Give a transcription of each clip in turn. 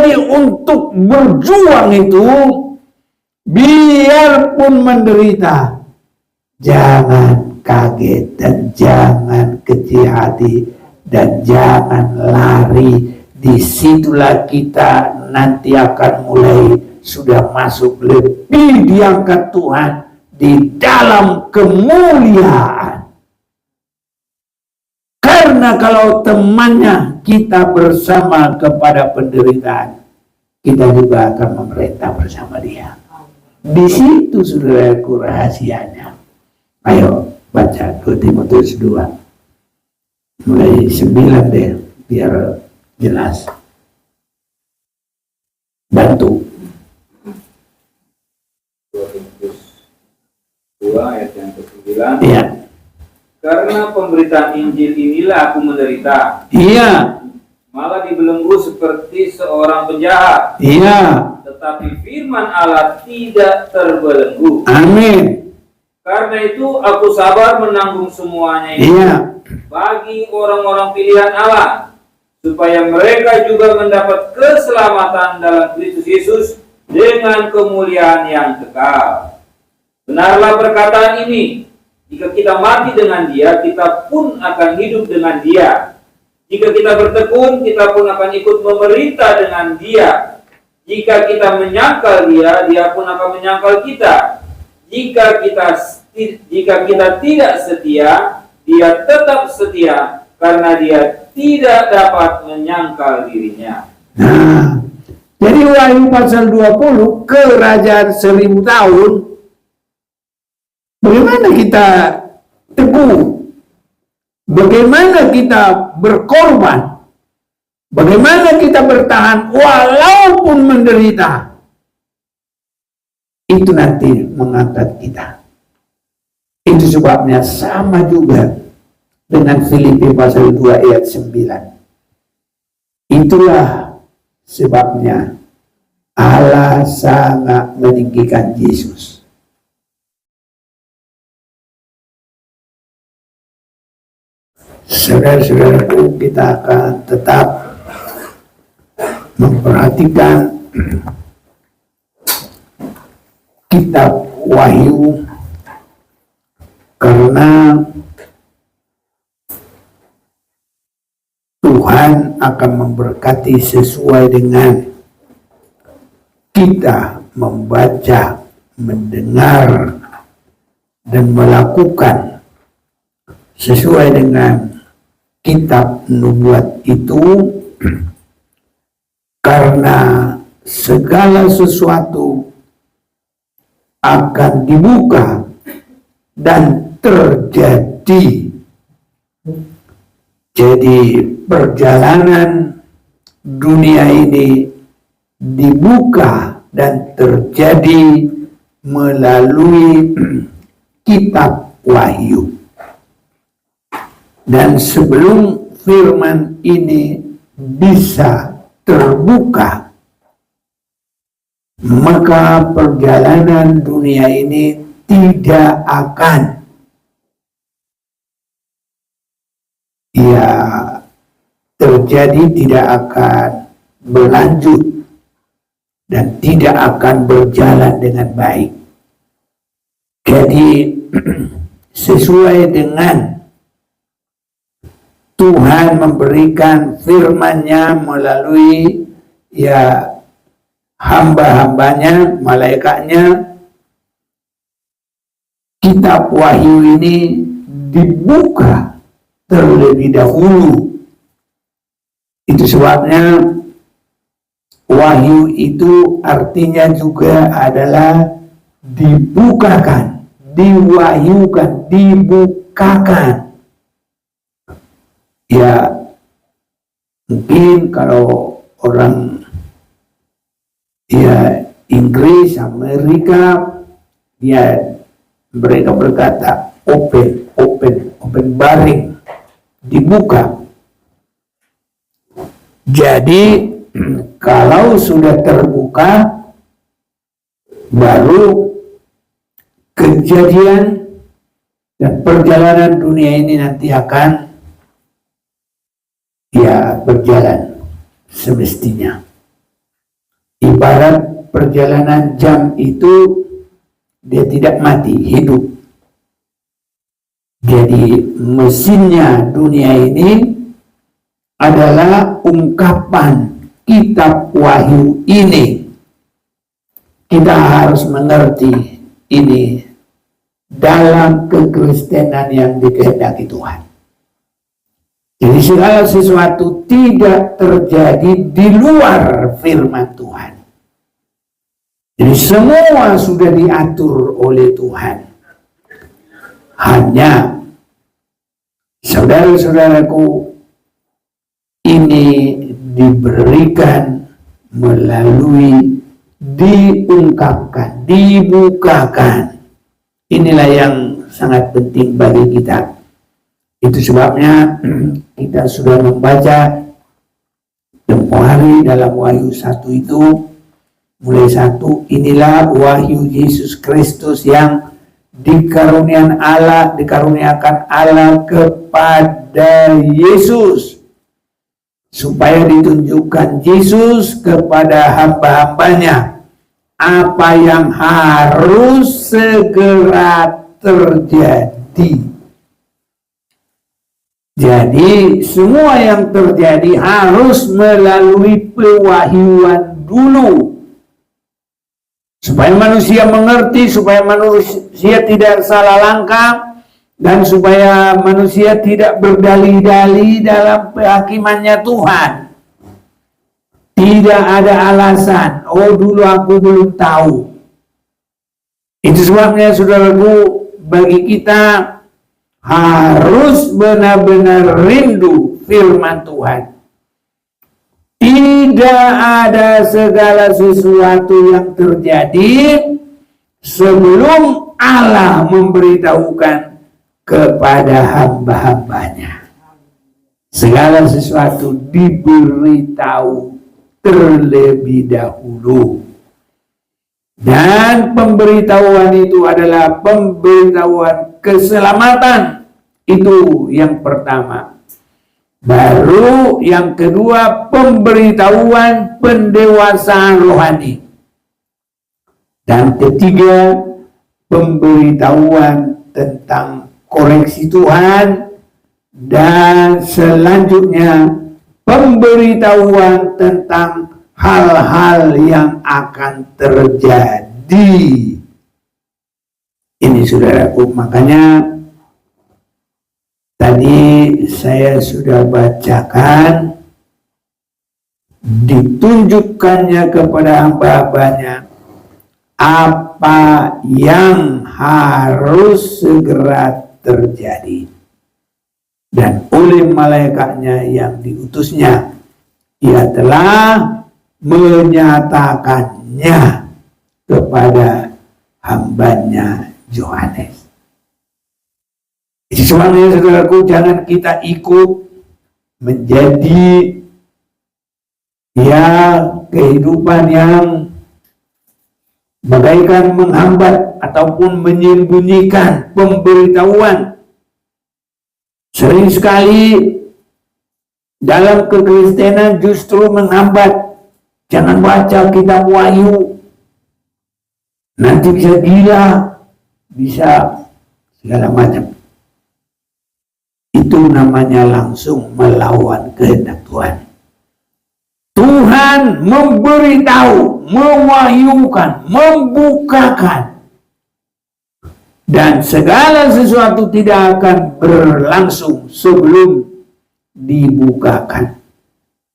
Jadi untuk berjuang itu, biarpun menderita, jangan kaget dan jangan kecil hati dan jangan lari. Disitulah kita nanti akan mulai sudah masuk lebih diangkat Tuhan di dalam kemuliaan. Karena kalau temannya kita bersama kepada penderitaan, kita juga akan memerintah bersama dia. Di situ saudaraku rahasianya. Ayo baca 2 Timotius 2 mulai 9 deh biar jelas. Bantu. 2 Timotius 2 ayat yang ke-9. Iya. Karena pemberitaan Injil inilah aku menderita. Iya. Malah dibelenggu seperti seorang penjahat. Iya. Tetapi firman Allah tidak terbelenggu. Amin. Karena itu aku sabar menanggung semuanya itu bagi orang-orang pilihan Allah, supaya mereka juga mendapat keselamatan dalam Kristus Yesus dengan kemuliaan yang kekal. Benarlah perkataan ini, jika kita mati dengan Dia, kita pun akan hidup dengan Dia. Jika kita bertekun, kita pun akan ikut memerintah dengan Dia. Jika kita menyangkal Dia, Dia pun akan menyangkal kita. Jika kita tidak setia, Dia tetap setia, karena Dia tidak dapat menyangkal dirinya. Nah, jadi Wahyu pasal 20, kerajaan 1000 tahun, bagaimana kita teguh? Bagaimana kita berkorban? Bagaimana kita bertahan walaupun menderita? Itu nanti mengangkat kita. Itu sebabnya sama juga dengan Filipi pasal 2 ayat 9. Itulah sebabnya Allah sangat meninggikan Yesus. Saudara-saudaraku, kita akan tetap memperhatikan kitab Wahyu, karena Tuhan akan memberkati sesuai dengan kita membaca, mendengar, dan melakukan sesuai dengan kitab nubuat itu, karena segala sesuatu akan dibuka dan terjadi. Jadi perjalanan dunia ini dibuka dan terjadi melalui kitab Wahyu. Dan sebelum firman ini bisa terbuka, maka perjalanan dunia ini tidak akan terjadi, tidak akan berlanjut dan tidak akan berjalan dengan baik. Jadi sesuai dengan Tuhan memberikan firman-Nya melalui hamba-hambanya, malaikatnya, kitab Wahyu ini dibuka terlebih dahulu. Itu sebabnya Wahyu itu artinya juga adalah dibukakan, diwahyukan, dibukakan. Ya, mungkin kalau orang Inggris, Amerika, mereka berkata open, baring, dibuka. Jadi kalau sudah terbuka, baru kejadian dan perjalanan dunia ini nanti akan berjalan semestinya. Ibarat perjalanan jam itu, dia tidak mati, hidup. Jadi mesinnya dunia ini adalah ungkapan kitab Wahyu ini. Kita harus mengerti ini dalam kekristenan yang dikehendaki Tuhan. Jadi segala sesuatu tidak terjadi di luar firman Tuhan. Jadi semua sudah diatur oleh Tuhan. Hanya saudara-saudaraku, ini diberikan melalui diungkapkan, dibukakan. Inilah yang sangat penting bagi kita. Itu sebabnya kita sudah membaca tempoh hari dalam Wahyu 1 itu, mulai 1, inilah wahyu Yesus Kristus yang dikaruniakan Allah kepada Yesus, supaya ditunjukkan Yesus kepada hamba-hambanya apa yang harus segera terjadi. Jadi semua yang terjadi harus melalui pewahyuan dulu, supaya manusia mengerti, supaya manusia tidak salah langkah, dan supaya manusia tidak berdalih-dalih dalam kehakimannya Tuhan. Tidak ada alasan, oh dulu aku belum tahu. Itu sebabnya saudaraku, bagi kita harus benar-benar rindu firman Tuhan. Tidak ada segala sesuatu yang terjadi sebelum Allah memberitahukan kepada hamba-hambanya. Segala sesuatu diberitahu terlebih dahulu. Dan pemberitahuan itu adalah pemberitahuan keselamatan. Itu yang pertama. Baru yang kedua, pemberitahuan pendewasaan rohani. Dan ketiga, pemberitahuan tentang koreksi Tuhan. Dan selanjutnya, pemberitahuan tentang hal-hal yang akan terjadi. Ini saudaraku, makanya tadi saya sudah bacakan, ditunjukkannya kepada hamba-hambanya apa yang harus segera terjadi. Dan oleh malaikatnya yang diutusnya, ia telah menyatakannya kepada hambanya Yohanes. Sebabnya saudaraku, jangan kita ikut menjadi kehidupan yang bagaikan menghambat ataupun menyembunyikan pemberitahuan. Sering sekali dalam kekristenan justru menghambat. Jangan baca kitab Wahyu, nanti bisa gila, bisa segala macam. Itu namanya langsung melawan kehendak Tuhan. Tuhan memberitahu, mewahyukan, membukakan. Dan segala sesuatu tidak akan berlangsung sebelum dibukakan.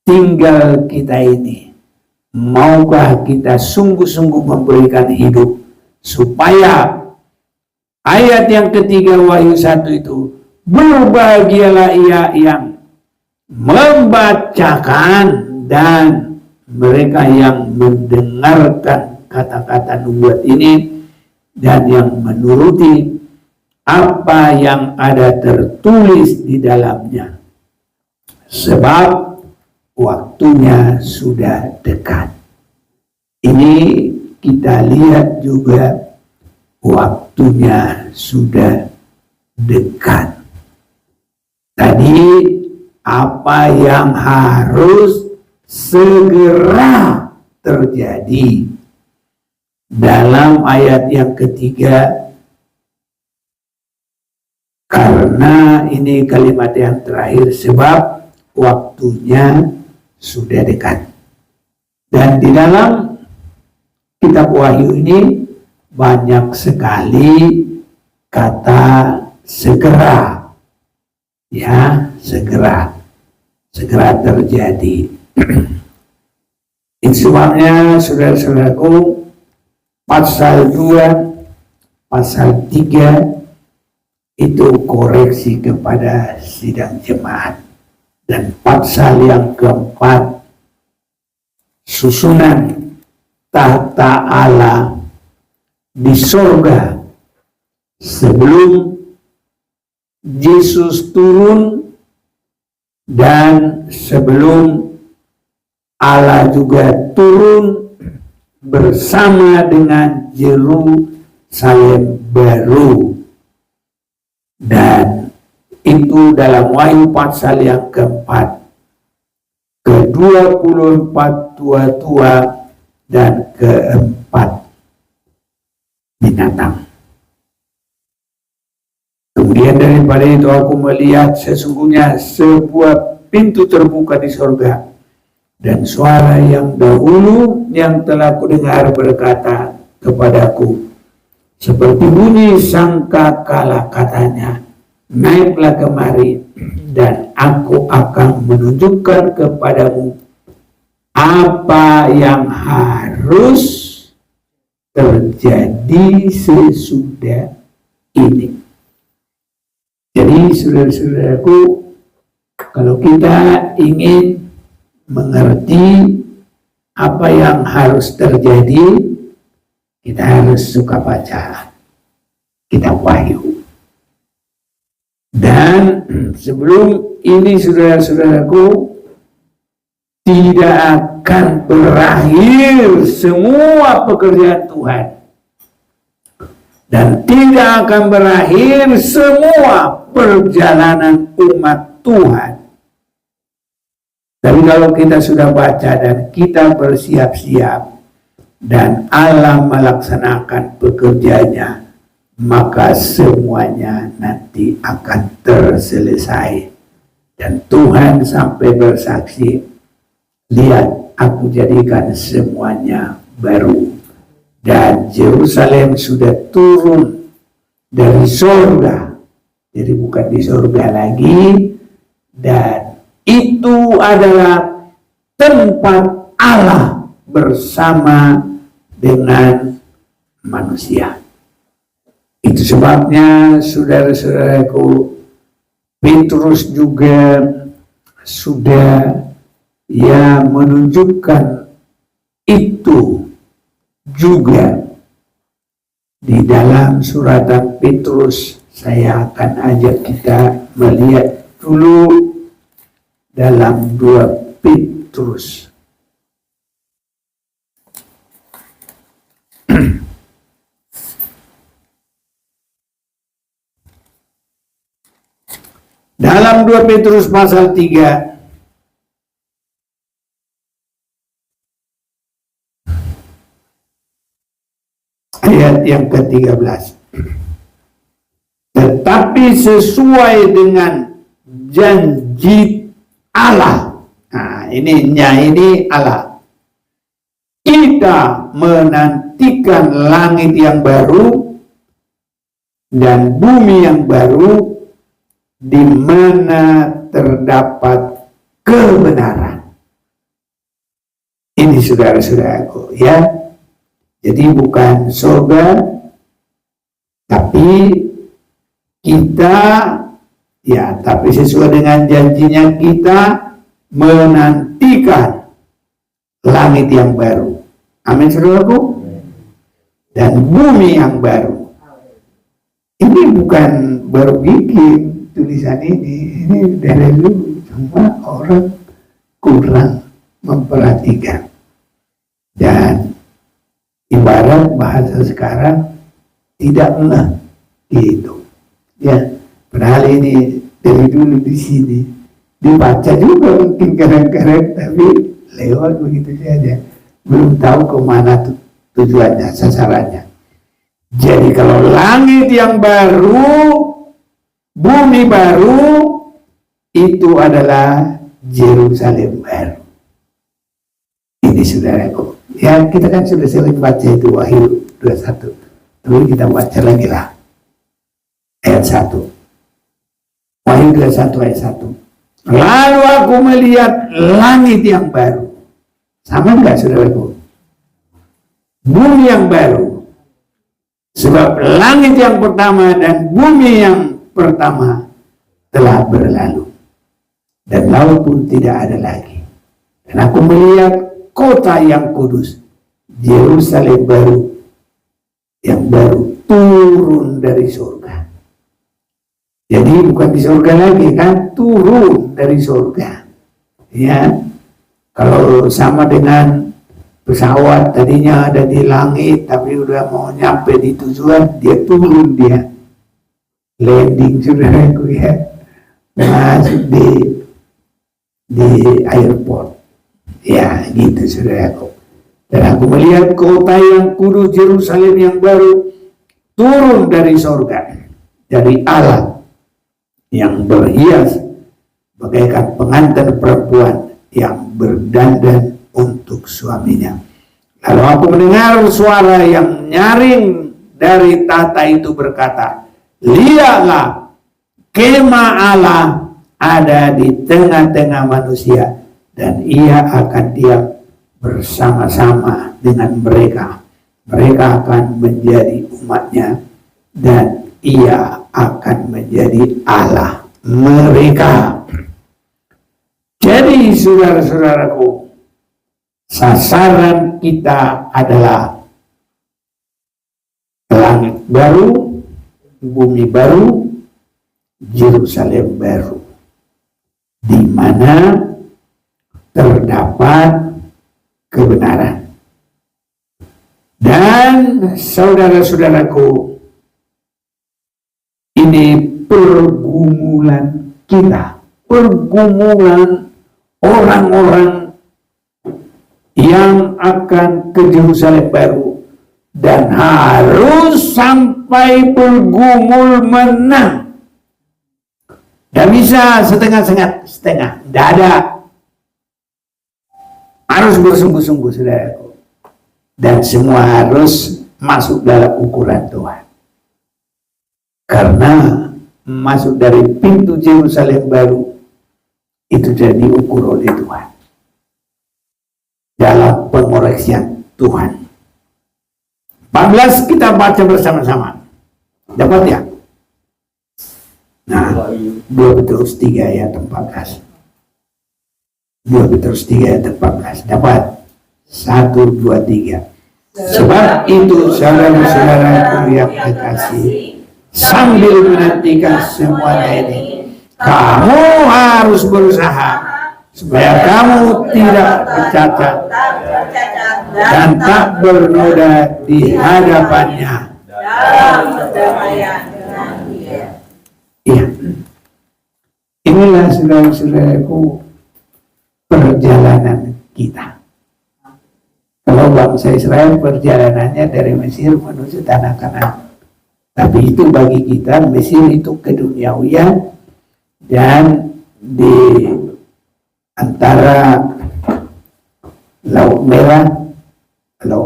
Tinggal kita ini, maukah kita sungguh-sungguh memberikan hidup supaya ayat yang ketiga Wahyu 1 itu, berbahagialah ia yang membacakan dan mereka yang mendengarkan kata-kata nubuat ini dan yang menuruti apa yang ada tertulis di dalamnya, sebab waktunya sudah dekat. Ini kita lihat juga, waktunya sudah dekat. Tadi apa yang harus segera terjadi. Dalam ayat yang ketiga, karena ini kalimat yang terakhir, sebab waktunya sudah dekat. Dan di dalam kitab Wahyu ini banyak sekali kata segera, ya, segera terjadi. Itu sebabnya saudara-saudaraku, pasal 2, pasal 3 itu koreksi kepada sidang jemaat. Dan pasal yang keempat, susunan tahta Allah di sorga sebelum Yesus turun dan sebelum Allah juga turun bersama dengan Yerusalem baru. Dan itu dalam Wahyu pasal yang keempat, ke-24 tua-tua dan keempat binatang. Kemudian daripada itu aku melihat sesungguhnya sebuah pintu terbuka di sorga, dan suara yang dahulu yang telah kudengar berkata kepadaku, seperti bunyi sangkakala, katanya, naiklah kemari dan aku akan menunjukkan kepadamu apa yang harus terjadi sesudah ini. Jadi saudara-saudaraku, kalau kita ingin mengerti apa yang harus terjadi, kita harus suka baca kitab Wahyu. Dan sebelum ini saudara-saudaraku, tidak akan berakhir semua pekerjaan Tuhan, dan tidak akan berakhir semua perjalanan umat Tuhan. Tapi kalau kita sudah baca dan kita bersiap-siap dan Allah melaksanakan pekerjaannya, maka semuanya nanti akan terselesai. Dan Tuhan sampai bersaksi, lihat aku jadikan semuanya baru. Dan Yerusalem sudah turun dari sorga, jadi bukan di sorga lagi, dan itu adalah tempat Allah bersama dengan manusia. Itu sebabnya saudara-saudaraku, Petrus juga sudah menunjukkan itu juga di dalam suratan Petrus. Saya akan ajak kita melihat dulu dalam 2 Petrus. Dalam 2 Petrus pasal 3 ayat yang ke-13. Tetapi sesuai dengan janji Allah. Nah, ini Allah. Kita menantikan langit yang baru dan bumi yang baru di mana terdapat kebenaran. Ini saudara-saudaraku, ya. Jadi bukan surga, tapi kita, tapi sesuai dengan janjinya kita menantikan langit yang baru. Amin, saudaraku. Dan bumi yang baru. Ini bukan baru bikin tulisan ini dari dulu, cuma orang kurang memperhatikan. Dan ibarat bahasa sekarang tidak ngeh gitu, ya. Padahal ini dari dulu di sini dibaca juga mungkin kadang-kadang, tapi lewat begitu saja. belum tahu kemana tujuannya, sasarannya. Jadi kalau langit yang baru, bumi baru, itu adalah Yerusalem baru. Ini saudaraku. Ya, kita kan sudah sering baca itu Wahyu 21. Tapi kita baca lagi lah. Ayat 1. Wahyu 21 ayat 1. Lalu aku melihat langit yang baru. Sama enggak saudaraku? Bumi yang baru. Sebab langit yang pertama dan bumi yang pertama telah berlalu. Dan laut pun tidak ada lagi. Dan aku melihat kota yang kudus, Yerusalem baru, yang baru turun dari surga. Jadi bukan di surga lagi kan, turun dari surga. Ya, kalau sama dengan pesawat tadinya ada di langit, tapi udah mau nyampe di tujuan, dia turun, dia landing saudaraku ya, masuk di airport. Ya, gitu saudaraku. Dan aku melihat kota yang kudus Yerusalem yang baru turun dari surga, dari Allah yang berhias bagaikan pengantin perempuan yang berdandan untuk suaminya. Lalu aku mendengar suara yang nyaring dari tahta itu berkata, lihatlah, kemah Allah ada di tengah-tengah manusia, dan ia akan diam bersama-sama dengan mereka. Mereka akan menjadi umatnya, dan ia akan menjadi Allah mereka. Jadi saudara-saudaraku, sasaran kita adalah langit baru, bumi baru, Yerusalem baru, di mana terdapat kebenaran. Dan saudara-saudaraku, ini pergumulan kita, pergumulan orang-orang yang akan ke Yerusalem baru dan harus sampai bergumul menang. Tidak bisa setengah-setengah, tidak ada. Harus bersungguh-sungguh saudaraku. Dan semua harus masuk dalam ukuran Tuhan. Karena masuk dari pintu Yerusalem baru itu jadi diukur oleh Tuhan. Dalam pengoreksian Tuhan. 14 kita baca bersama-sama. Dapat ya? Nah, 2 Petrus 3 ayat 14. 2 Petrus 3 ayat 14. Dapat? 1, 2, 3. Sebab itu saudara-saudaraku yang kekasih, sambil menantikan semuanya ini, kamu harus berusaha supaya kamu tidak bercacat dan tak bernoda di hadapannya dalam perdamaian dengan Dia. Iya. Inilah saudara-saudaraku perjalanan kita. Kalau bangsa Israel perjalanannya dari Mesir menuju tanah Kanaan. Tapi itu bagi kita, Mesir itu keduniawian, dan di antara Laut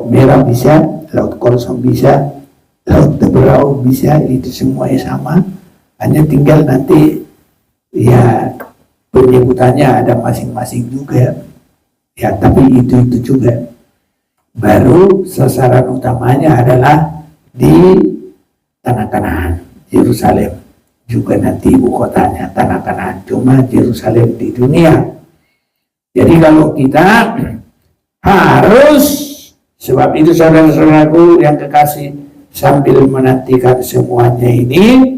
Merah bisa, Laut Kosong bisa, Laut Teberau bisa, itu semuanya sama. Hanya tinggal nanti ya penyebutannya ada masing-masing juga. Ya, tapi itu juga. Baru sasaran utamanya adalah di tanah Kanaan, Yerusalem. Juga nanti ibu kotanya tanah Kanaan, cuma Yerusalem di dunia. Jadi kalau kita harus, sebab itu saudara-saudaraku yang kekasih, sambil menantikan semuanya ini,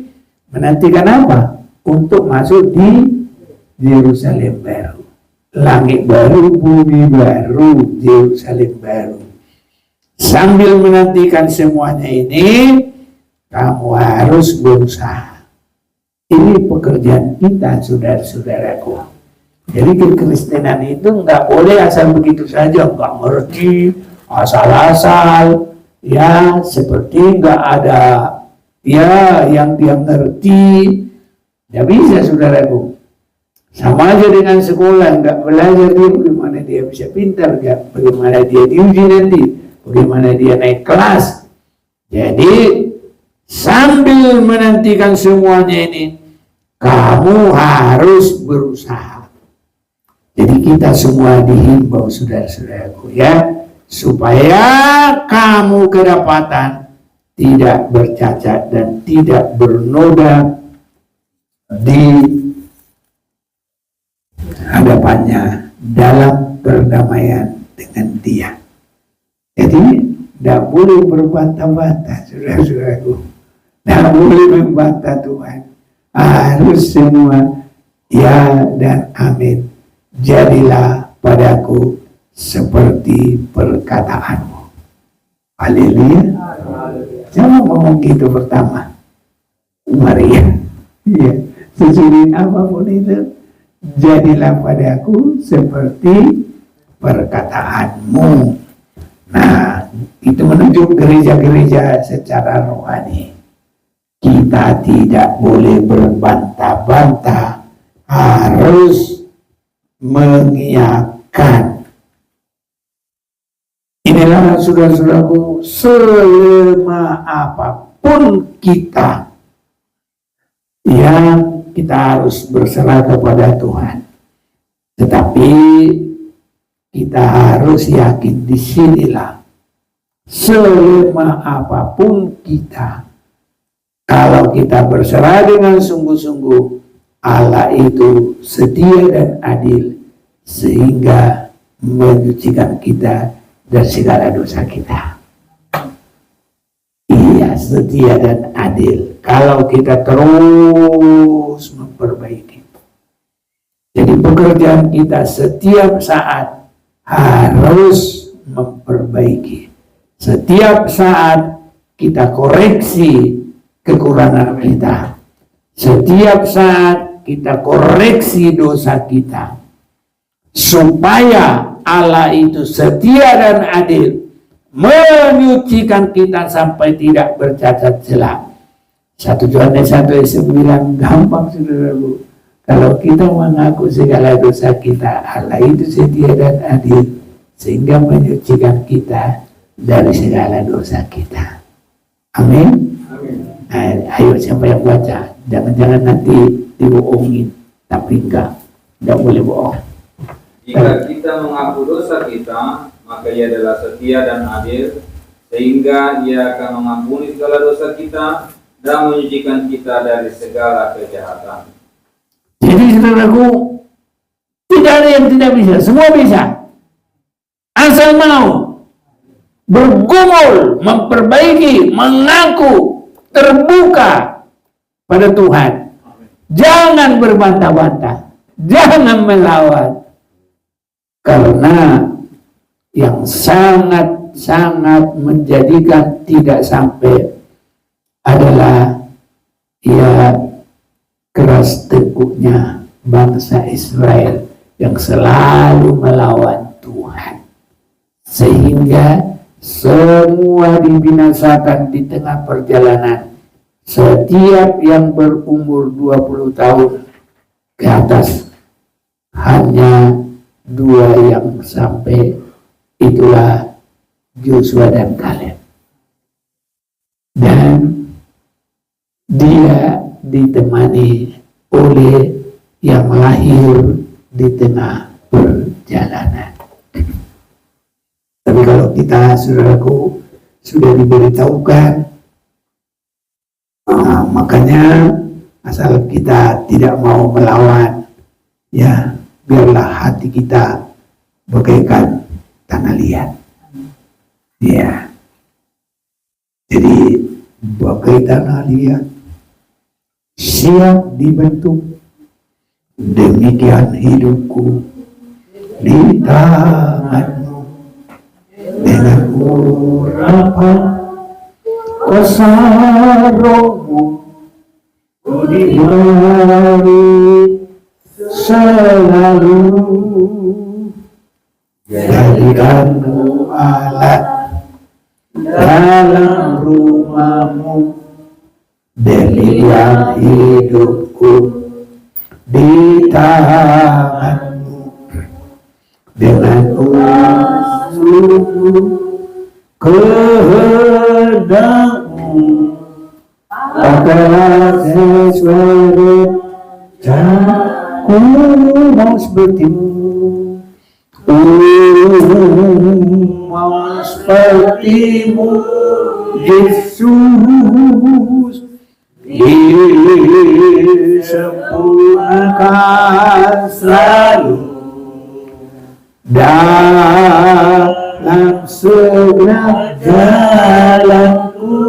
menantikan apa? Untuk masuk di Yerusalem baru. Langit baru, bumi baru, Yerusalem baru. Sambil menantikan semuanya ini, kamu harus berusaha. Ini pekerjaan kita, saudara-saudaraku. Jadi kekristenan itu nggak boleh asal begitu saja, nggak ngerti, asal-asal, ya seperti nggak ada ya yang dia ngerti. Nggak bisa, saudaraku. Sama aja dengan sekolah, nggak belajar dia, bagaimana dia bisa pintar, nggak, bagaimana dia diuji nanti, bagaimana dia naik kelas. Jadi sambil menantikan semuanya ini, kamu harus berusaha. Jadi kita semua dihimbau, saudara-saudaraku, ya, supaya kamu kedapatan tidak bercacat dan tidak bernoda di hadapannya dalam perdamaian dengan Dia. Jadi tidak boleh berbantah-bantah, saudara-saudaraku. Tidak boleh membantah Tuhan. Harus semua ya dan amin. Jadilah padaku seperti perkataanmu. Haleluya. Jangan ngomong gitu pertama. Maria. Ya, sesulit apapun itu, jadilah padaku seperti perkataanmu. Nah, itu menunjuk gereja-gereja secara rohani. Kita tidak boleh berbantah-bantah, harus mengiyakan. Inilah saudara-saudaraku, selemah apapun kita, yang kita harus berserah kepada Tuhan. Tetapi kita harus yakin, disinilah selemah apapun kita, kalau kita berserah dengan sungguh-sungguh, Allah itu setia dan adil sehingga menyucikan kita dari segala dosa kita. Iya, setia dan adil kalau kita terus memperbaiki. Jadi pekerjaan kita setiap saat harus memperbaiki. Setiap saat kita koreksi kekurangan kita. Setiap saat kita koreksi dosa kita. Supaya Allah itu setia dan adil menyucikan kita sampai tidak bercacat celah. 1 Yohanes 1:9 gampang, saudaraku. Kalau kita mengaku segala dosa kita, Allah itu setia dan adil sehingga menyucikan kita dari segala dosa kita. Amin. Ayo siapa yang baca, jangan-jangan nanti dibohongin, tapi enggak boleh bohong. Jika kita mengaku dosa kita, maka Ia adalah setia dan adil, sehingga Ia akan mengampuni segala dosa kita dan menyucikan kita dari segala kejahatan. Jadi saudaraku, tidak ada yang tidak bisa, semua bisa. Asal mau bergumul, memperbaiki, mengaku, terbuka pada Tuhan. Jangan berbantah-bantah, jangan melawan. Karena yang sangat-sangat menjadikan tidak sampai adalah ya keras teguhnya bangsa Israel yang selalu melawan Tuhan. Sehingga semua dibinasakan di tengah perjalanan. Setiap yang berumur 20 tahun ke atas, hanya 2 yang sampai, itulah Joshua dan Kaleb. Dan dia ditemani oleh yang lahir di tengah perjalanan. Tapi kalau kita, saudaraku, sudah diberitahukan, makanya asal kita tidak mau melawan, ya biarlah hati kita bagaikan tanah liat. Ya, jadi bagai tanah liat, siap dibentuk. Demikian hidupku di tanganmu, dengan urapan kuasa Rohmu ku diberi selalu jadikan alat dalam rumahmu, berlian hidupku di tanganmu, dengan seluruh kehendakmu, agar sesuai aku mau sepertimu, mau sepertimu Yesus, disempurnakan selalu dalam segenap jalanku,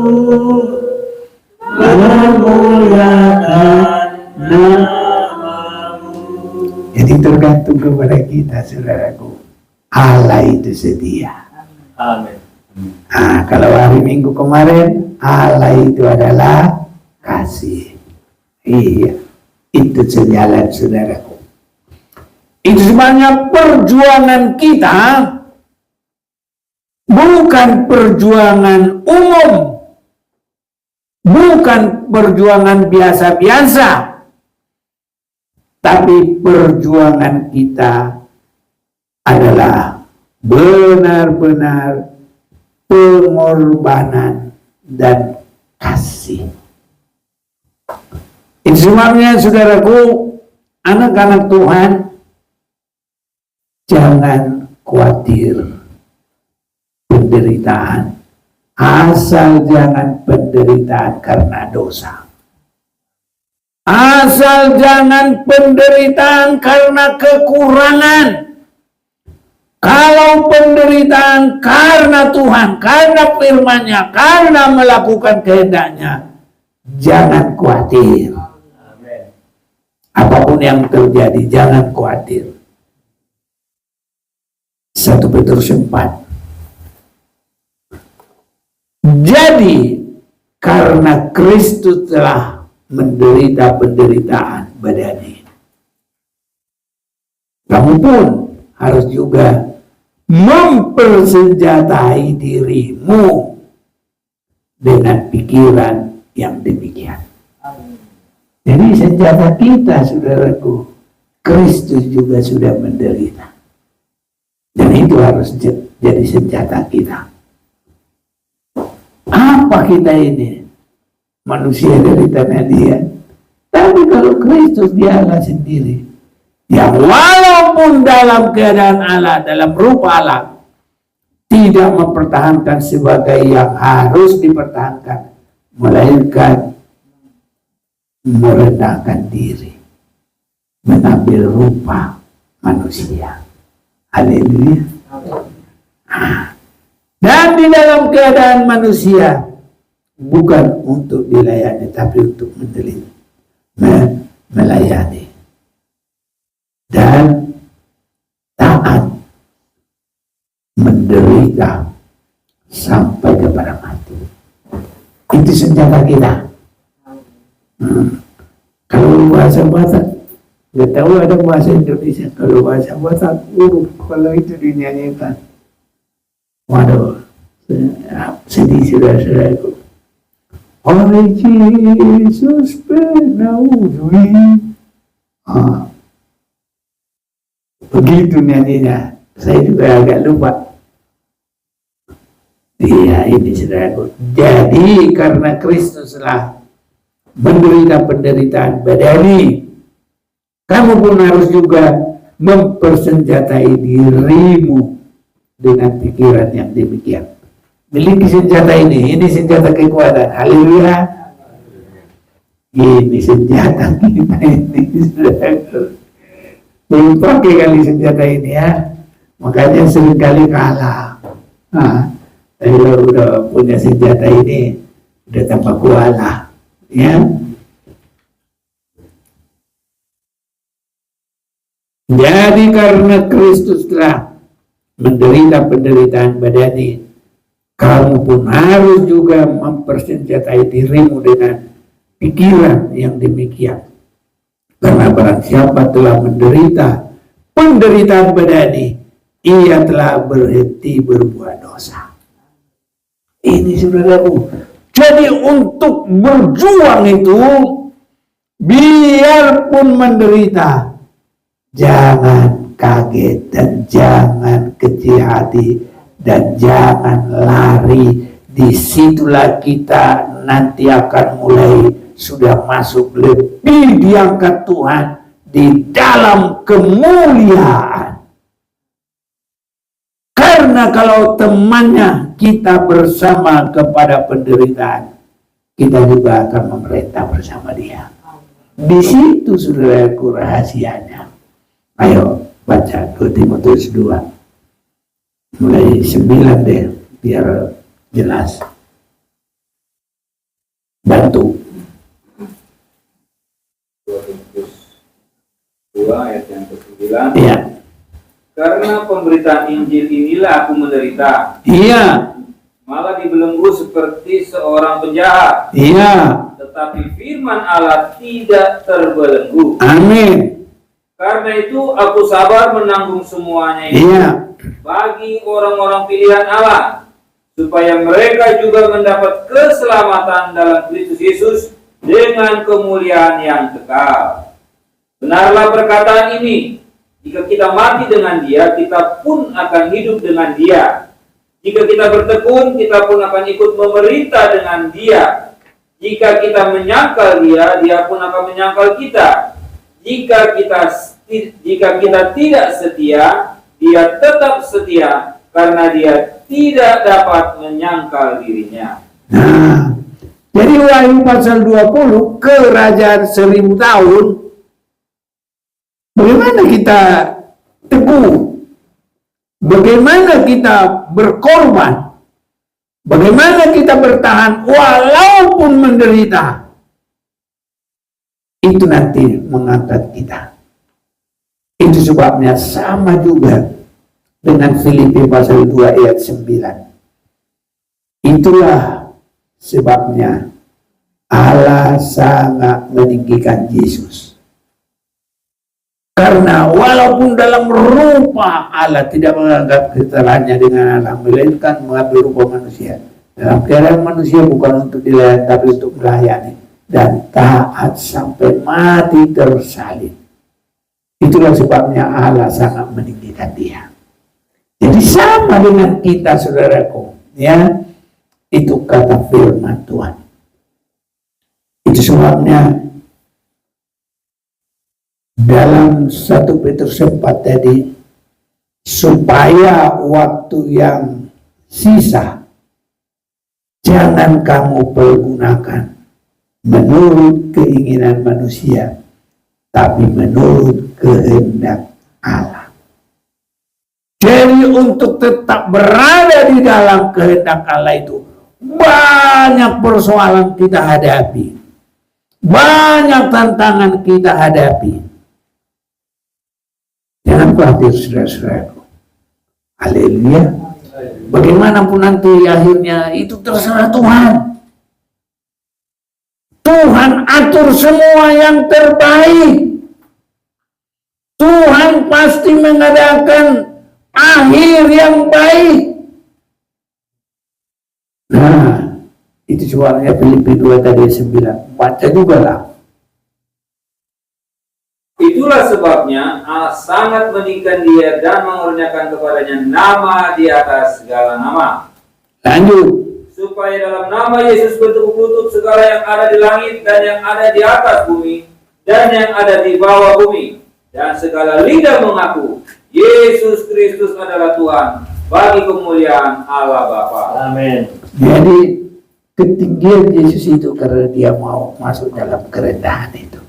memuliakan namamu. Jadi tergantung kepada kita, saudaraku. Allah itu setia. Amin. Nah, kalau hari Minggu kemarin, Allah itu adalah kasih. Iya, itu sejalan, saudaraku. Itu sebenarnya perjuangan kita bukan perjuangan umum, bukan perjuangan biasa-biasa, tapi perjuangan kita adalah benar-benar pengorbanan dan kasih. Itu sebabnya, saudaraku, anak-anak Tuhan, jangan khawatir penderitaan, asal jangan penderitaan karena dosa. Asal jangan penderitaan karena kekurangan. Kalau penderitaan karena Tuhan, karena firman-Nya, karena melakukan kehendak-Nya, jangan khawatir. Apapun yang terjadi, jangan khawatir. 1 Petrus 4. Jadi, karena Kristus telah menderita penderitaan badani, kamu pun harus juga mempersenjatai dirimu dengan pikiran yang demikian. Jadi senjata kita, saudaraku, Kristus juga sudah menderita. Dan itu harus jadi senjata kita. Apa kita ini? Manusia dari tanah dia. Tapi kalau Kristus, dialah sendiri, yang walaupun dalam keadaan Allah, dalam rupa Allah, tidak mempertahankan sebagai yang harus dipertahankan, melainkan merendahkan diri, mengambil rupa manusia. Haleluya. Dan di dalam keadaan manusia, bukan untuk dilayani, tapi untuk melayani dan taat, menderita sampai kepada mati. Itu senjata kita. Kalau bahasa Batak, nggak tahu ada bahasa Indonesia. Kalau bahasa Batak, kalau itu dinyanyikan, waduh, sedih saudara-saudaraku. Oleh Yesus penaudui. Begitu nyanyinya. Saya juga agak lupa. Iya, ini saudaraku. Jadi karena Kristus telah menderita penderitaan badani, kamu pun harus juga mempersenjatai dirimu dengan pikiran yang demikian. Miliki senjata ini senjata kekuatan. Haleluya. Ini senjata kita ini, belum pakai kali senjata ini ya, makanya seringkali kalah. Tapi kalau udah punya senjata ini, udah tambah kuala, ya. Jadi karena Kristus telah menderita penderitaan badani, kamu pun harus juga mempersenjatai dirimu dengan pikiran yang demikian. Karena barang siapa telah menderita penderitaan badani, ia telah berhenti berbuat dosa. Ini saudaraku. Jadi untuk berjuang itu, biarpun menderita, jangan kaget dan jangan kecil hati dan jangan lari. Disitulah kita nanti akan mulai sudah masuk lebih diangkat Tuhan di dalam kemuliaan. Karena kalau temannya kita bersama kepada penderitaan, kita juga akan memerintah bersama dia. Di situ saudaraku rahasianya. Ayo baca 2 Timotius 2 mulai 9 deh biar jelas. Bantu. 2 ayat yang ke-9. Iya. Karena pemberitaan Injil inilah aku menderita. Iya. Malah dibelenggu seperti seorang penjahat. Iya. Tetapi firman Allah tidak terbelenggu. Amin. Karena itu aku sabar menanggung semuanya itu Iya. bagi orang-orang pilihan Allah, supaya mereka juga mendapat keselamatan dalam Kristus Yesus dengan kemuliaan yang kekal. Benarlah perkataan ini, jika kita mati dengan Dia, kita pun akan hidup dengan Dia. Jika kita bertekun, kita pun akan ikut memerintah dengan Dia. Jika kita menyangkal Dia, Dia pun akan menyangkal kita. Jika kita tidak setia, Dia tetap setia, karena Dia tidak dapat menyangkal dirinya. Nah, jadi Wahyu pasal 20, kerajaan 1000 tahun. Bagaimana kita teguh? Bagaimana kita berkorban? Bagaimana kita bertahan walaupun menderita? Itu nanti mengangkat kita. Itu sebabnya sama juga dengan Filipi pasal 2 ayat 9. Itulah sebabnya Allah sangat meninggikan Yesus. Karena walaupun dalam rupa Allah tidak menganggap kesetaranya dengan Allah, melainkan mengambil rupa manusia. Dalam keadaan manusia bukan untuk dilayani, tapi untuk melayani. Dan taat sampai mati tersalib. Itulah sebabnya Allah sangat meninggikan dia. Jadi sama dengan kita saudaraku. Ya, itu kata firman Tuhan. Itu sebabnya dalam 1 Petrus 4 tadi, supaya waktu yang sisa jangan kamu pergunakan menurut keinginan manusia, tapi menurut kehendak Allah. Jadi untuk tetap berada di dalam kehendak Allah itu banyak persoalan kita hadapi, banyak tantangan kita hadapi. Jangan khawatir saudara-saudaraku. Haleluya. Bagaimanapun nanti akhirnya itu terserah Tuhan. Tuhan atur semua yang terbaik. Tuhan pasti mengadakan akhir yang baik. Nah, itu sebabnya Filipi 2 tadi 9. Baca juga lah. Itulah sebabnya Allah sangat meninggikan dia dan mengurniakan kepadanya nama di atas segala nama. Lanjut. Supaya dalam nama Yesus bertutup segala yang ada di langit dan yang ada di atas bumi dan yang ada di bawah bumi, dan segala lidah mengaku Yesus Kristus adalah Tuhan, bagi kemuliaan Allah Bapa. Amin. Jadi ketinggian Yesus itu karena dia mau masuk dalam kerendahan itu.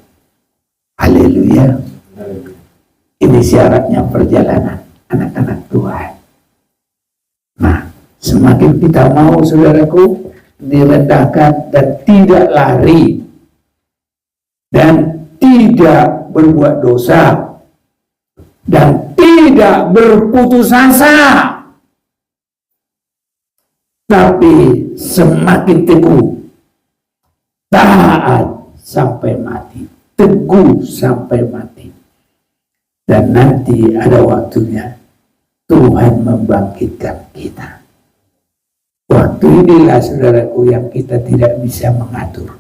Haleluya. Ini syaratnya perjalanan anak-anak Tuhan. Nah, semakin kita mau saudaraku direndahkan dan tidak lari dan tidak berbuat dosa dan tidak berputus asa, tapi semakin teguh taat sampai mati. teguh sampai mati. Dan nanti ada waktunya Tuhan membangkitkan kita. Waktu inilah saudaraku yang kita tidak bisa mengatur.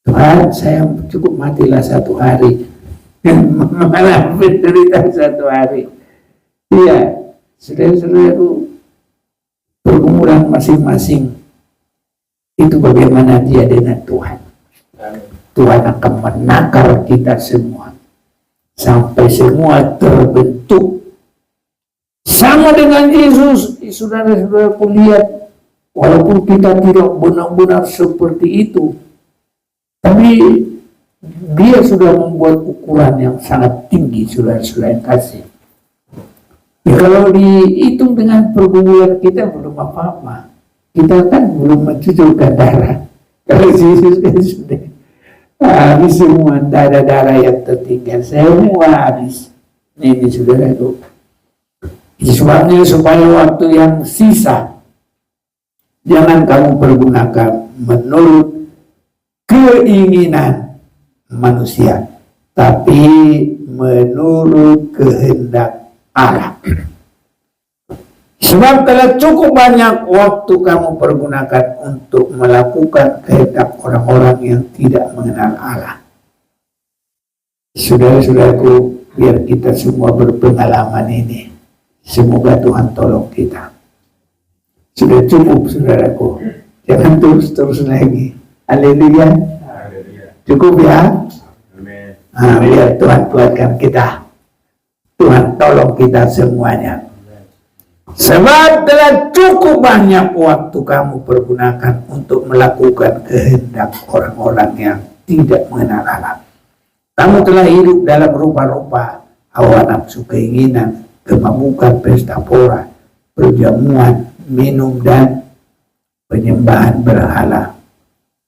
Tuhan, saya cukup matilah 1 hari, malah menderita 1 hari. Iya, saudara-saudaraku, pergumulan masing-masing itu bagaimana dia dengan Tuhan. Tuhan akan menakar kita semua sampai semua terbentuk sama dengan Yesus. Saudara-saudaraku, lihat, walaupun kita tidak benar-benar seperti itu, tapi dia sudah membuat ukuran yang sangat tinggi, saudara-saudara yang kasih. Ya, kalau dihitung dengan pergumulan kita belum apa-apa. Kita kan belum mencucurkan darah. Kalau Yesus kan sudah habis semua, tidak ada darah yang tertinggal, semua habis. Ini saudaraku. Sebabnya supaya waktu yang sisa jangan kamu pergunakan menurut keinginan manusia, tapi menurut kehendak Allah. Sebab telah cukup banyak waktu kamu pergunakan untuk melakukan kehendak orang-orang yang tidak mengenal Allah. Saudara-saudaraku, biar kita semua berpengalaman ini. Semoga Tuhan tolong kita. Sudah cukup, saudaraku. Jangan terus-terus lagi. Haleluya. Cukup ya. Biar Tuhan kuatkan kita. Tuhan tolong kita semuanya. Sebab telah cukup banyak waktu kamu pergunakan untuk melakukan kehendak orang-orang yang tidak mengenal Allah. Kamu telah hidup dalam rupa-rupa hawa nafsu, keinginan, kemabukan, pesta pora, perjamuan, minum, dan penyembahan berhala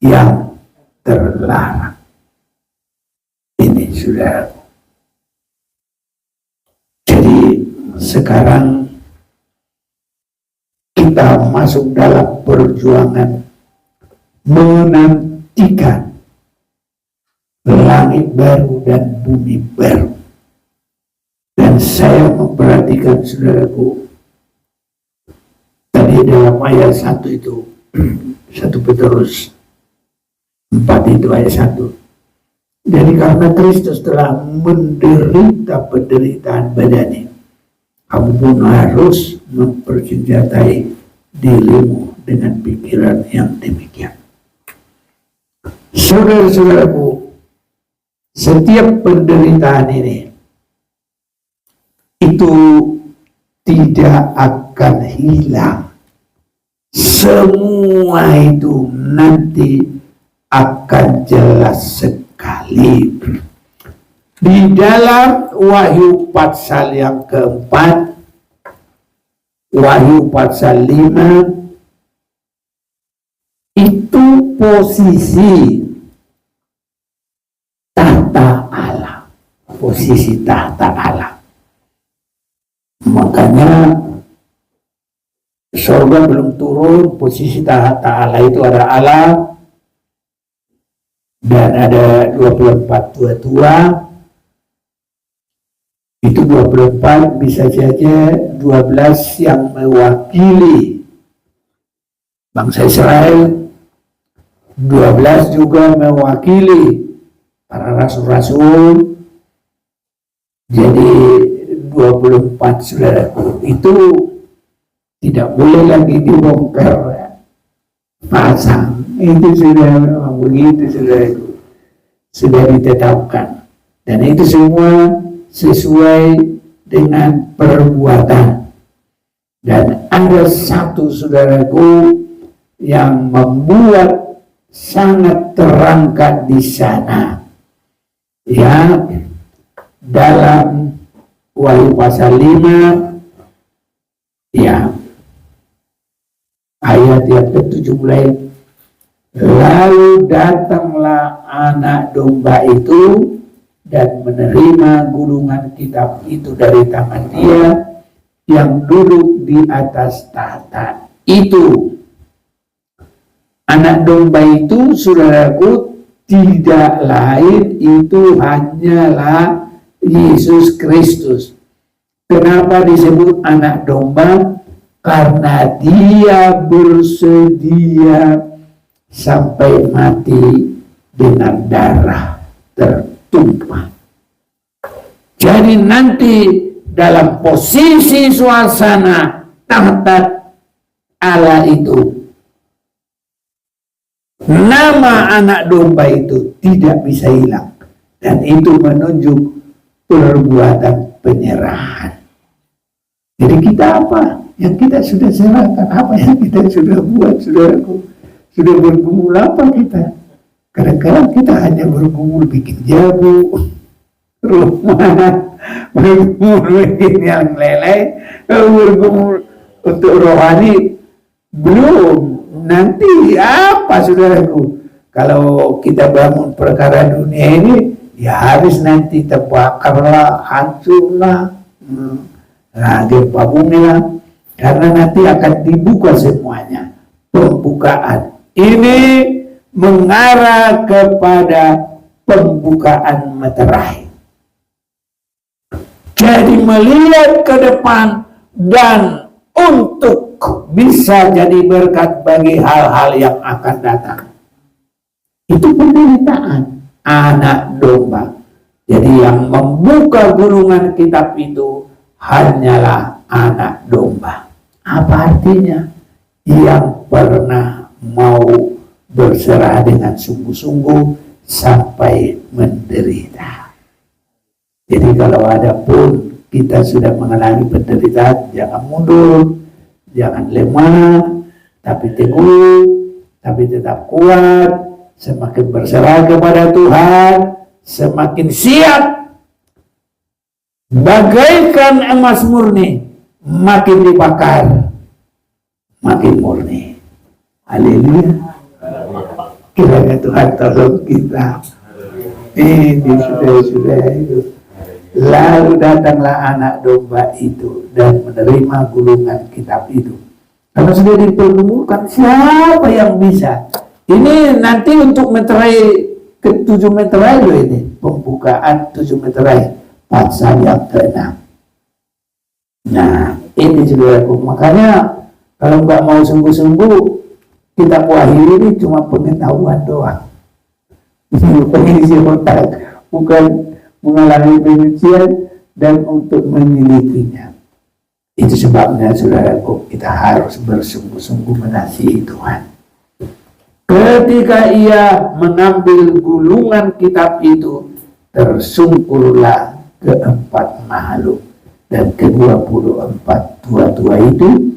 yang terlarang. Ini sudah. Jadi sekarang kita masuk dalam perjuangan menantikan langit baru dan bumi baru. Dan saya memperhatikan saudaraku, tadi dalam ayat 1 itu, 1 Petrus 4 itu ayat 1. Jadi karena Kristus telah menderita penderitaan badani, kamu pun harus mempersenjatai dirimu dengan pikiran yang demikian. Saudara-saudaraku, setiap penderitaan ini itu tidak akan hilang. Semua itu nanti akan jelas sekali. Di dalam Wahyu pasal yang keempat, Wahyu pasal 5, itu posisi tahta Allah. Posisi tahta Allah. Makanya surga belum turun, posisi tahta Allah itu ada Allah, dan ada 24 tua-tua. Itu 24 bisa saja 12 yang mewakili bangsa Israel, 12 juga mewakili para rasul-rasul. Jadi 24 saudaraku itu tidak boleh lagi dibongkar pasang. Itu sudah memang begitu saudaraku, sudah ditetapkan, dan itu semua sesuai dengan perbuatan. Dan ada satu saudaraku yang membuat sangat terangkat di sana, ya, dalam Wahyu pasal 5, ya, ayat yang ke-7 mulai. Lalu datanglah anak domba itu dan menerima gulungan kitab itu dari tangan dia yang duduk di atas tahta itu. Anak domba itu, saudaraku, tidak lain itu hanyalah Yesus Kristus. Kenapa disebut anak domba? Karena dia bersedia sampai mati dengan darah tertumpah. Jadi nanti dalam posisi suasana tahta Allah itu, nama anak domba itu tidak bisa hilang. Dan itu menunjuk perbuatan penyerahan. Jadi kita apa? Yang kita sudah serahkan, apa yang kita sudah buat, saudaraku? Sudah bergumul apa kita? Kadang-kadang kita hanya bergumul bikin jabu, rumah, bergumul bikin yang lele, bergumul untuk rohani. Belum, nanti apa, saudaraku? Kalau kita bangun perkara dunia ini, ya harus nanti terbakarlah, hancurlah, gempa bumi lah. Karena nanti akan dibuka semuanya. Pembukaan ini mengarah kepada pembukaan materai. Jadi melihat ke depan dan untuk bisa jadi berkat bagi hal-hal yang akan datang. Itu penderitaan anak domba. Jadi yang membuka gulungan kitab itu hanyalah anak domba. Apa artinya? Yang pernah mau berserah dengan sungguh-sungguh sampai menderita. Jadi kalau ada pun kita sudah mengalami penderitaan, jangan mundur, jangan lemah, tapi teguh, tapi tetap kuat, semakin berserah kepada Tuhan, semakin siap. Bagaikan emas murni, makin dibakar, makin murni. Haleluya. Kiranya Tuhan tolong kita. Ini sudah itu. Lalu datanglah anak domba itu dan menerima gulungan kitab itu. Kalau sudah dipertemukan, siapa yang bisa? Ini nanti untuk meterai ke-7 meterai loh ini. Pembukaan 7 meterai. Pasal yang ke-6. Nah, ini saudaraku. Makanya kalau nggak mau sungguh-sungguh, kitab Wahyu ini cuma pengetahuan doang. Pengisi otak, bukan mengalami penyucian dan untuk memilikinya. Itu sebabnya saudaraku, kita harus bersungguh-sungguh mengasihi Tuhan. Ketika ia mengambil gulungan kitab itu, tersungkurlah keempat makhluk dan ke-24 tua-tua itu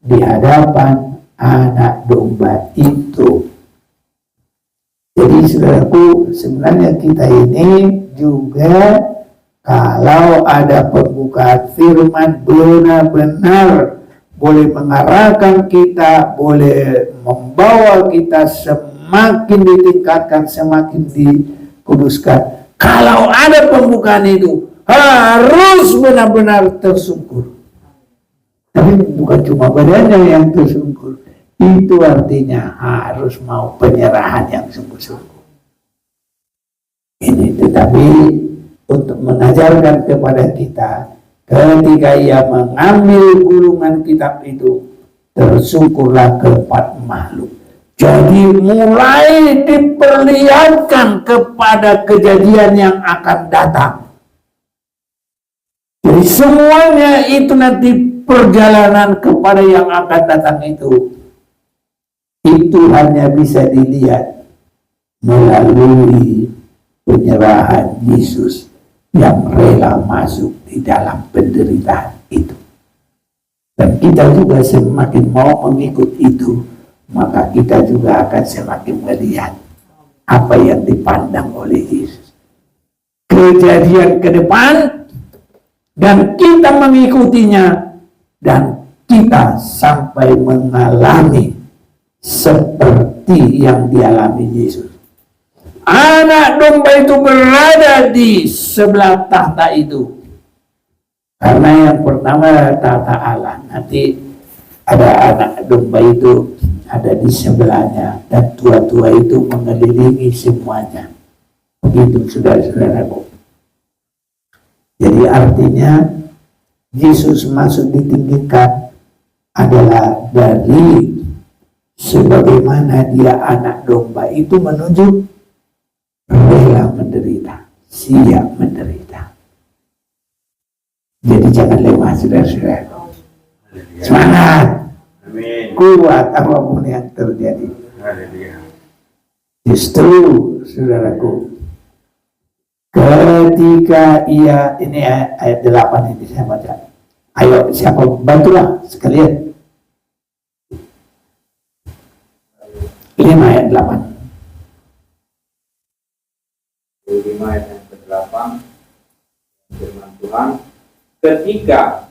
di hadapan anak domba itu. Jadi saudaraku, sebenarnya kita ini juga kalau ada pembukaan firman benar-benar boleh mengarahkan kita, boleh membawa kita semakin ditingkatkan, semakin dikuduskan. Kalau ada pembukaan itu, harus benar-benar tersungkur. Tapi bukan cuma badannya yang tersungkur. Itu artinya harus mau penyerahan yang sungguh-sungguh. Ini tetapi untuk mengajarkan kepada kita, ketika ia mengambil gulungan kitab itu, tersungkurlah keempat makhluk. Jadi mulai diperlihatkan kepada kejadian yang akan datang. Jadi semuanya itu nanti perjalanan kepada yang akan datang itu hanya bisa dilihat melalui penyerahan Yesus yang rela masuk di dalam penderitaan itu. Dan kita juga semakin mau mengikut itu, maka kita juga akan semakin melihat apa yang dipandang oleh Yesus. Kejadian ke depan, dan kita mengikutinya, dan kita sampai mengalami seperti yang dialami Yesus. Anak domba itu berada di sebelah tahta itu. Karena yang pertama tahta Allah. Nanti ada anak domba itu ada di sebelahnya, dan tua-tua itu mengelilingi semuanya. Begitu saudara-saudaraku. Jadi artinya Yesus masuk ditinggikan adalah dari sebagaimana dia anak domba itu menuju rela menderita, siap menderita. Jadi jangan lemah saudara-saudara. Semangat. Amin. Kuat apapun yang terjadi. Haleluya. Justru saudaraku, ketika ia, ini ayat 8 ini saya baca. Ayo siapa bantulah sekalian. 5 ayat 8. 5 ayat yang ke-8, firman Tuhan, ketika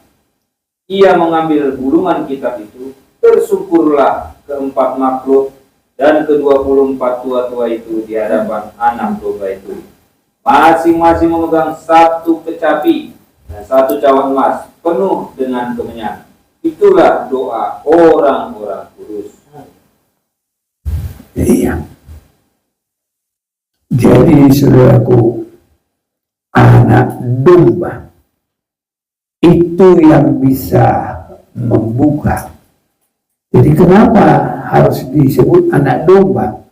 ia mengambil gulungan kitab itu, tersyukurlah keempat makhluk dan ke-24 tua-tua itu di hadapan anak domba itu. Masing-masing memegang satu kecapi dan satu cawan emas penuh dengan kemenyan. Itulah doa orang-orang kudus. Iya. Jadi saudaraku, anak domba itu yang bisa membuka. Jadi kenapa harus disebut anak domba?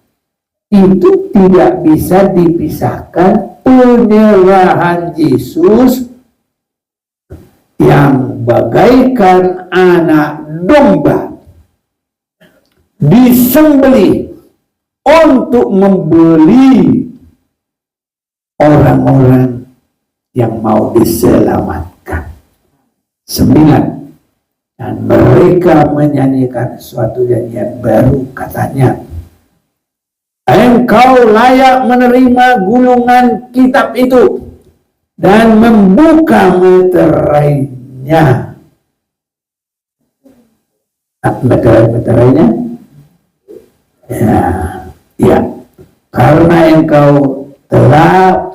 Itu tidak bisa dipisahkan penyerahan Yesus yang bagaikan anak domba disembelih untuk membeli orang-orang yang mau diselamatkan. 9. Dan mereka menyanyikan suatu nyanyian baru, katanya, engkau layak menerima gulungan kitab itu dan membuka meterainya. Meterainya? Ya, karena engkau telah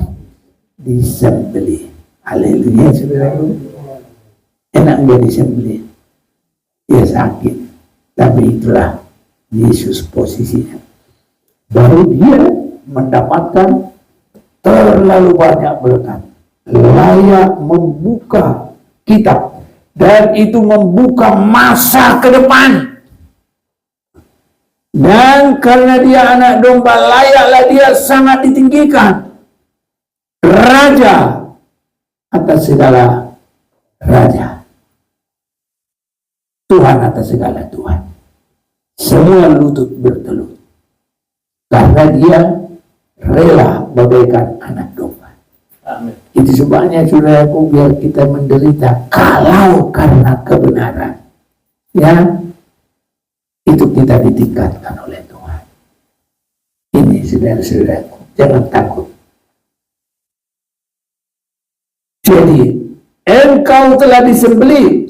disembelih. Haleluya, saudaraku. Enak dia disembelih. Dia sakit, tapi itulah Yesus posisinya. Baru dia mendapatkan terlalu banyak berkat, layak membuka kitab, dan itu membuka masa ke depan. Dan karena dia anak domba, layaklah dia sangat ditinggikan, raja atas segala raja, Tuhan atas segala Tuhan. Semua lutut bertelut karena dia rela bagaikan anak domba. Amin. Itu sebabnya saudaraku, biar kita menderita kalau karena kebenaran, ya, itu kita ditingkatkan oleh Tuhan. Ini saudara-saudaraku, jangan takut. Jadi engkau telah disembelih,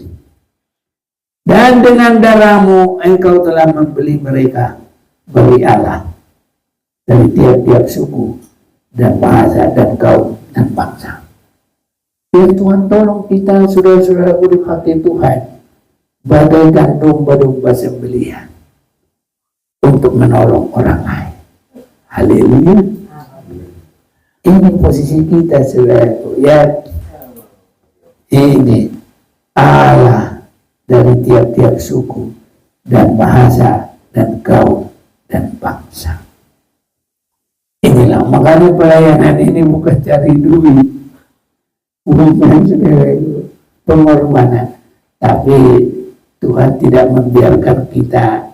dan dengan darahmu engkau telah membeli mereka bagi Allah dari tiap-tiap suku dan bahasa dan kaum dan bangsa. Biar Tuhan tolong kita, saudara-saudaraku, dipakai Tuhan bagaikan domba-domba sembelihan untuk menolong orang lain. Haleluya. Ini posisi kita, saudaraku, ya. Ini Allah dari tiap-tiap suku dan bahasa dan kaum dan bangsa. Inilah makanya pelayanan ini bukan cari duit, bukan pengorbanan, tapi Tuhan tidak membiarkan kita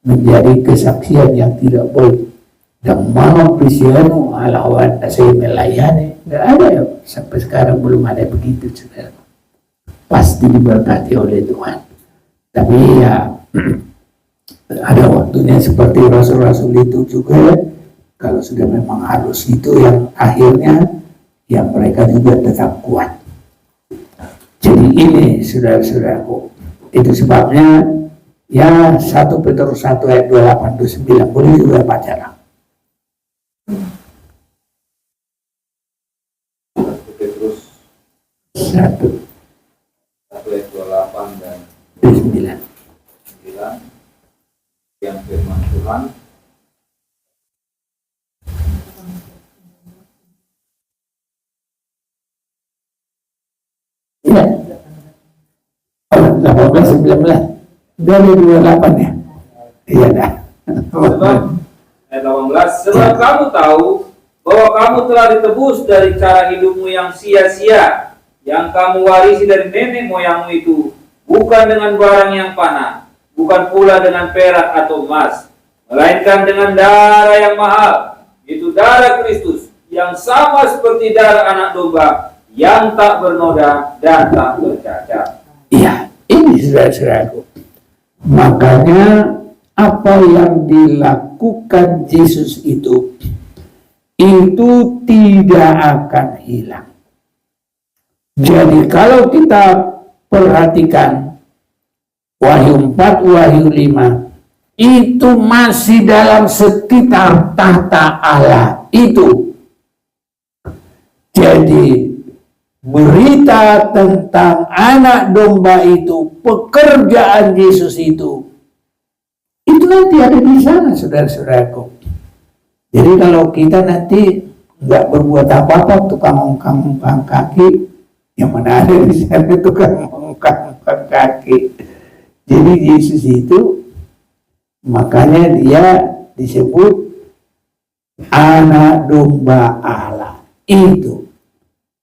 menjadi kesaksian yang tidak boleh. Dan mau prisianu alawan saya melayani, nggak ada ya, sampai sekarang belum ada begitu, saudara. Pasti diberkati oleh Tuhan. Tapi ya ada waktunya seperti rasul-rasul itu juga. Kalau sudah memang harus itu yang akhirnya, ya mereka juga tetap kuat. Jadi ini saudara-saudaraku, itu sebabnya ya 1 Petrus 1 ayat 28-29 boleh juga baca lah. 1 Petrus 1 ayat 28 dan 29. 9. yang firman Tuhan. Ya. 18, 19 dari 28 ya. Iya dah. Ayat 18, sebab kamu tahu bahwa kamu telah ditebus dari cara hidupmu yang sia-sia, yang kamu warisi dari nenek moyangmu itu, bukan dengan barang yang fana, bukan pula dengan perak atau emas, melainkan dengan darah yang mahal, itu darah Kristus, yang sama seperti darah anak domba, yang tak bernoda dan tak bercacat. Iya, ini saudara-saudaraku. Makanya apa yang dilakukan Yesus itu tidak akan hilang. Jadi kalau kita perhatikan Wahyu 4, Wahyu 5, itu masih dalam sekitar tahta Allah itu. Jadi berita tentang anak domba itu, pekerjaan Yesus itu nanti ada di sana, saudara-saudaraku. Jadi kalau kita nanti nggak berbuat apa-apa, tukang ongkang-ongkang kaki, yang mana ada di sana tukang ongkang-ongkang kaki. Jadi Yesus itu, makanya dia disebut anak domba Allah itu.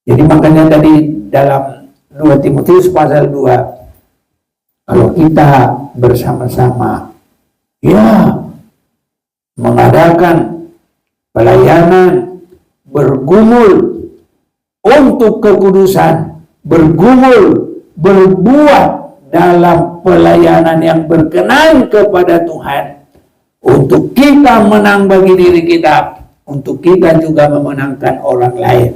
Jadi makanya tadi dalam 2 Timotius pasal 2, kalau kita bersama-sama mengadakan pelayanan, bergumul untuk kekudusan, bergumul, berbuat dalam pelayanan yang berkenan kepada Tuhan, untuk kita menang bagi diri kita, untuk kita juga memenangkan orang lain,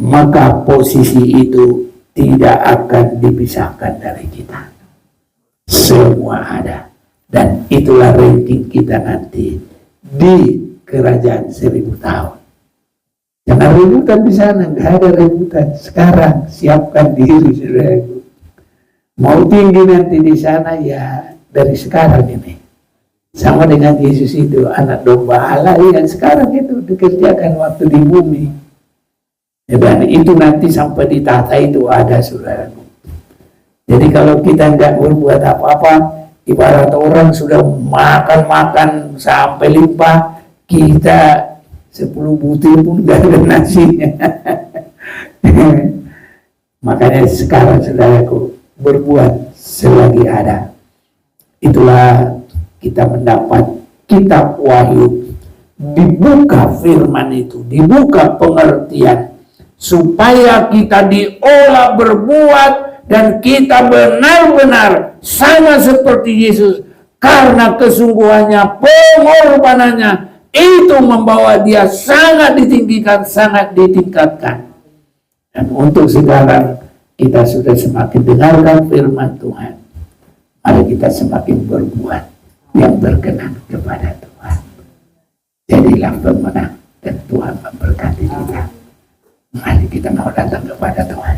maka posisi itu tidak akan dipisahkan dari kita. Semua ada. Dan itulah ranking kita nanti di kerajaan 1000 tahun. Jangan rebutan di sana, nggak ada rebutan. Sekarang siapkan diri, saudaraku. Mau tinggi nanti di sana ya dari sekarang ini. Sama dengan Yesus itu, anak domba Allah yang sekarang itu dikerjakan waktu di bumi. Dan itu nanti sampai di tahta itu ada, saudaraku. Jadi kalau kita nggak berbuat apa-apa, ibarat orang sudah makan sampai limpah, kita 10 butir pun gak ada nasinya. Makanya sekarang saudaraku, berbuat selagi ada. Itulah kita mendapat kitab Wahyu, dibuka firman itu, dibuka pengertian, supaya kita diolah berbuat dan kita benar-benar sama seperti Yesus, karena kesungguhannya, pengorbanannya itu membawa dia sangat ditinggikan, sangat ditingkatkan. Dan untuk sekarang kita sudah semakin dengarkan firman Tuhan, mari kita semakin berbuat yang berkenan kepada Tuhan. Jadilah pemenang dan Tuhan memberkati kita. Mari kita mau datang kepada Tuhan.